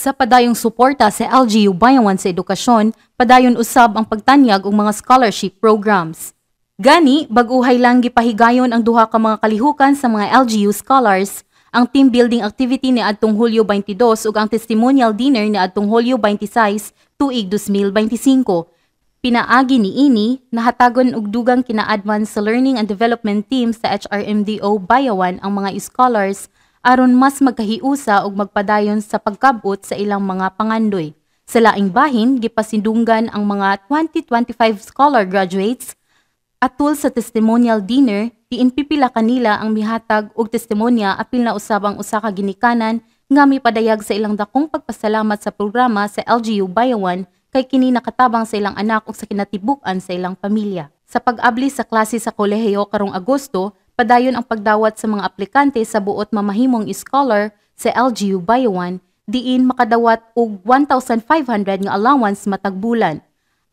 Sa padayong suporta sa LGU Bayawan sa edukasyon, padayon usab ang pagtanyag og mga scholarship programs. Gani, baguhay lang gipahigayon ang duha ka mga kalihukan sa mga LGU scholars, ang team building activity ni adtong Hulyo 22 ug ang testimonial dinner ni adtong Hulyo 26 tuig 2025. Pinaagi ni ini nahatagon og dugang kina-advance sa Learning and Development Team sa HRMDO Bayawan ang mga scholars aron mas magkahiusa ug magpadayon sa pagkabot sa ilang mga pangandoy. Sa laing bahin, gipasindunggan ang mga 2025 scholar graduates. Atul sa testimonial dinner, diin pipila kanila ang mihatag og testimonya apil na usab ang usa ka ginikanan nga mipadayag sa ilang dakong pagpasalamat sa programa sa LGU Bayawan kay kini nakatabang sa ilang anak ug sa kinatibuk-an sa ilang pamilya. Sa pag-abli sa klase sa kolehiyo karong Agosto, padayon ang pagdawat sa mga aplikante sa buot mamahimong scholar sa LGU Bayawan, diin makadawat og 1,500 nga allowance matag bulan.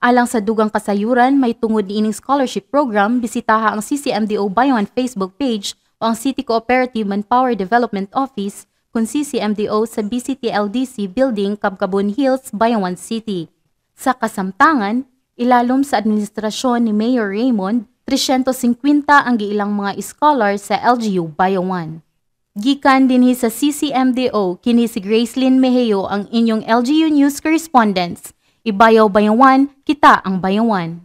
Alang sa dugang kasayuran, may tungod niining scholarship program, bisitaha ang CCMDO Bayawan Facebook page o ang City Cooperative Manpower Development Office kung CCMDO sa BCTLDC Building, Cabcabon Hills, Bayawan City. Sa kasamtangan, ilalom sa administrasyon ni Mayor Raymond, 350 ang giilang mga scholar sa LGU Bayawan. Gikan dinhi sa CCMDO, kini si Gracelyn Mejio ang inyong LGU News Correspondents. Ibayaw Bayawan, kita ang Bayawan.